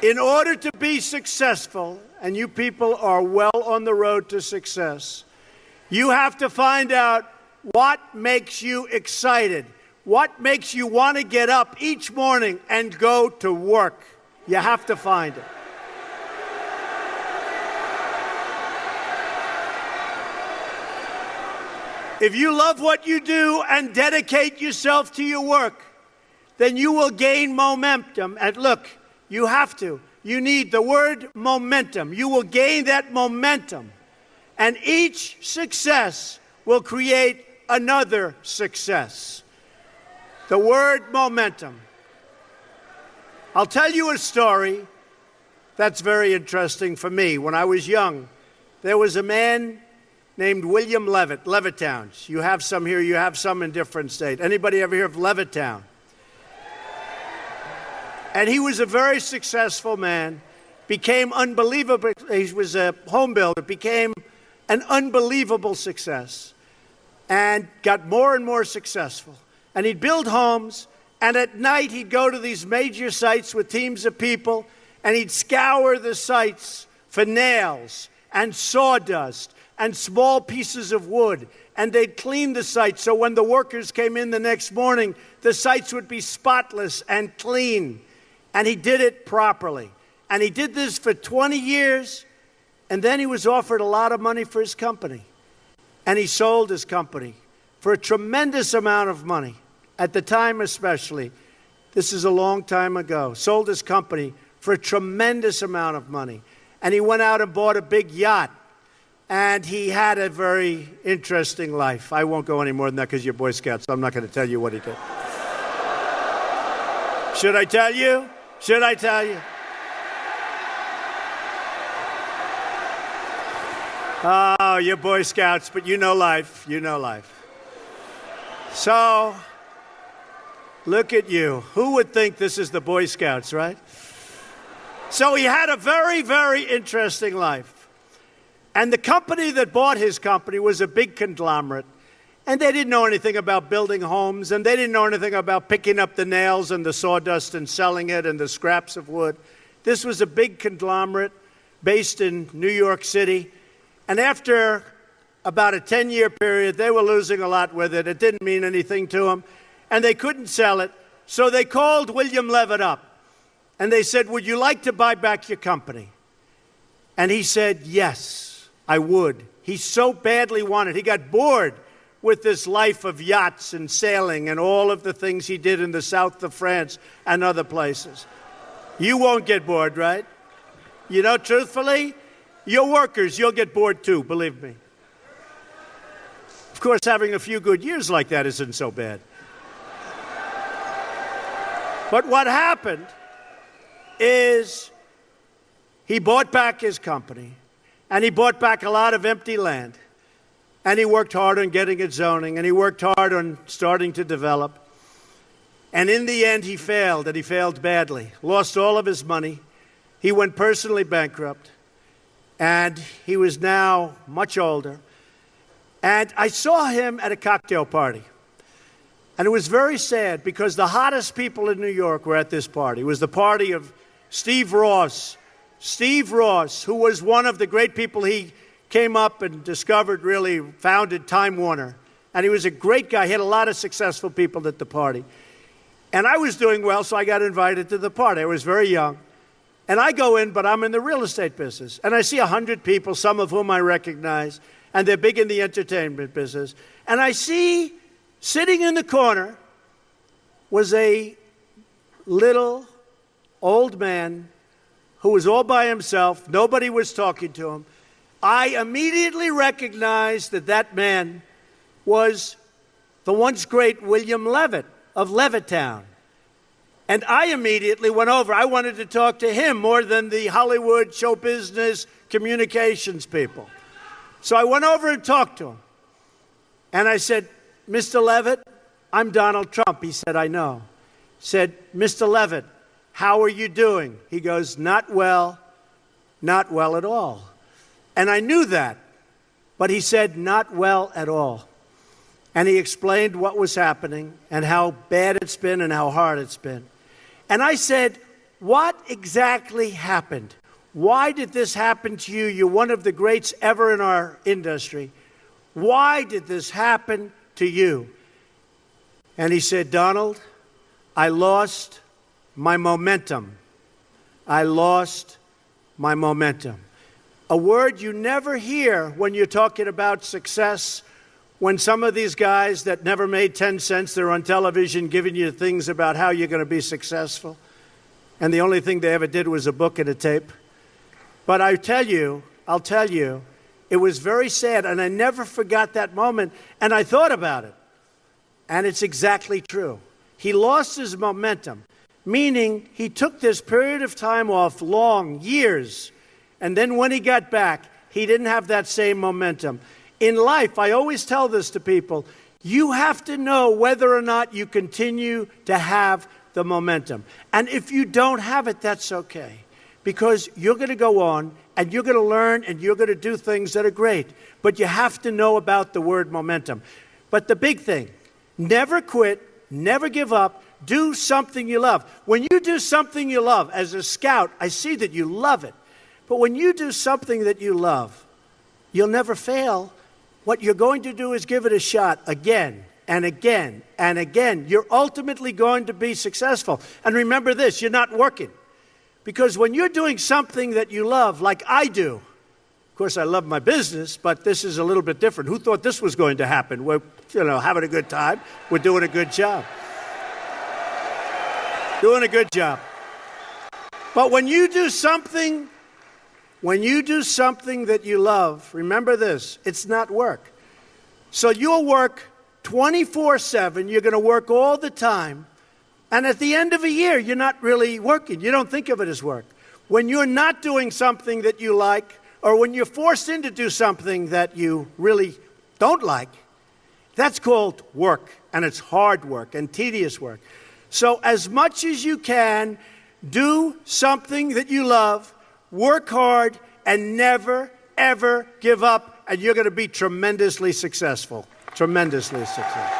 In order to be successful, and you people are well on the road to success, you have to find out what makes you excited, what makes you want to get up each morning and go to work. You have to find it. If you love what you do and dedicate yourself to your work, then you will gain momentum. And look, you have to. You need the word momentum. You will gain that momentum. And each success will create another success. The word momentum. I'll tell you a story that's very interesting for me. When I was young, there was a man named William Levitt, Levittown. You have some here, you have some in different states. Anybody ever hear of Levittown? And he was a very successful man, became unbelievable. He was a home builder, became an unbelievable success, and got more and more successful. And he'd build homes, and at night he'd go to these major sites with teams of people, and he'd scour the sites for nails and sawdust and small pieces of wood, and they'd clean the sites so when the workers came in the next morning, the sites would be spotless and clean. And he did it properly. And he did this for 20 years, and then he was offered a lot of money for his company. And he sold his company for a tremendous amount of money. At the time especially, this is a long time ago, sold his company for a tremendous amount of money. And he went out and bought a big yacht. And he had a very interesting life. I won't go any more than that because you're Boy Scouts, so I'm not going to tell you what he did. Should I tell you? Should I tell you? Oh, you're Boy Scouts, but you know life. You know life. So, look at you. Who would think this is the Boy Scouts, right? So he had a very, very interesting life. And the company that bought his company was a big conglomerate. And they didn't know anything about building homes, and they didn't know anything about picking up the nails and the sawdust and selling it and the scraps of wood. This was a big conglomerate based in New York City. And after about a 10-year period, they were losing a lot with it. It didn't mean anything to them, and they couldn't sell it. So they called William Levitt up, and they said, "Would you like to buy back your company?" And he said, "Yes, I would." He so badly wanted. He got bored with this life of yachts and sailing and all of the things he did in the south of France and other places. You won't get bored, right? You know, truthfully, your workers, you'll get bored too, believe me. Of course, having a few good years like that isn't so bad. But what happened is he bought back his company, and he bought back a lot of empty land. And he worked hard on getting it zoning, and he worked hard on starting to develop. And in the end, he failed, and he failed badly. Lost all of his money. He went personally bankrupt. And he was now much older. And I saw him at a cocktail party. And it was very sad because the hottest people in New York were at this party. It was the party of Steve Ross. Steve Ross, who was one of the great people he came up and discovered, really founded Time Warner. And he was a great guy. He had a lot of successful people at the party. And I was doing well, so I got invited to the party. I was very young. And I go in, but I'm in the real estate business. And I see 100 people, some of whom I recognize, and they're big in the entertainment business. And I see, sitting in the corner, was a little old man who was all by himself. Nobody was talking to him. I immediately recognized that that man was the once great William Levitt of Levittown. And I immediately went over. I wanted to talk to him more than the Hollywood show business communications people. So I went over and talked to him. And I said, "Mr. Levitt, I'm Donald Trump." He said, "I know." Said, "Mr. Levitt, how are you doing?" He goes, not well at all." And I knew that, but he said, "Not well at all." And he explained what was happening and how bad it's been and how hard it's been. And I said, what exactly happened? Why did this happen to you? You're one of the greats ever in our industry. Why did this happen to you? And he said, Donald, I lost my momentum. I lost my momentum. A word you never hear when you're talking about success. When some of these guys that never made 10 cents, they're on television giving you things about how you're going to be successful. And the only thing they ever did was a book and a tape. But I'll tell you, it was very sad. And I never forgot that moment. And I thought about it. And it's exactly true. He lost his momentum, meaning he took this period of time off, long years. And then when he got back, he didn't have that same momentum. In life, I always tell this to people, you have to know whether or not you continue to have the momentum. And if you don't have it, that's okay. Because you're going to go on, and you're going to learn, and you're going to do things that are great. But you have to know about the word momentum. But the big thing, never quit, never give up, do something you love. When you do something you love, as a scout, I see that you love it. But when you do something that you love, you'll never fail. What you're going to do is give it a shot again and again and again. You're ultimately going to be successful. And remember this, you're not working. Because when you're doing something that you love, like I do, of course I love my business, but this is a little bit different. Who thought this was going to happen? We're, having a good time. We're doing a good job. Doing a good job. But when you do something that you love, remember this, it's not work. So you'll work 24/7, you're going to work all the time, and at the end of a year, you're not really working. You don't think of it as work. When you're not doing something that you like, or when you're forced in to do something that you really don't like, that's called work, and it's hard work and tedious work. So as much as you can, do something that you love, work hard, and never, ever give up, and you're going to be tremendously successful. Tremendously successful.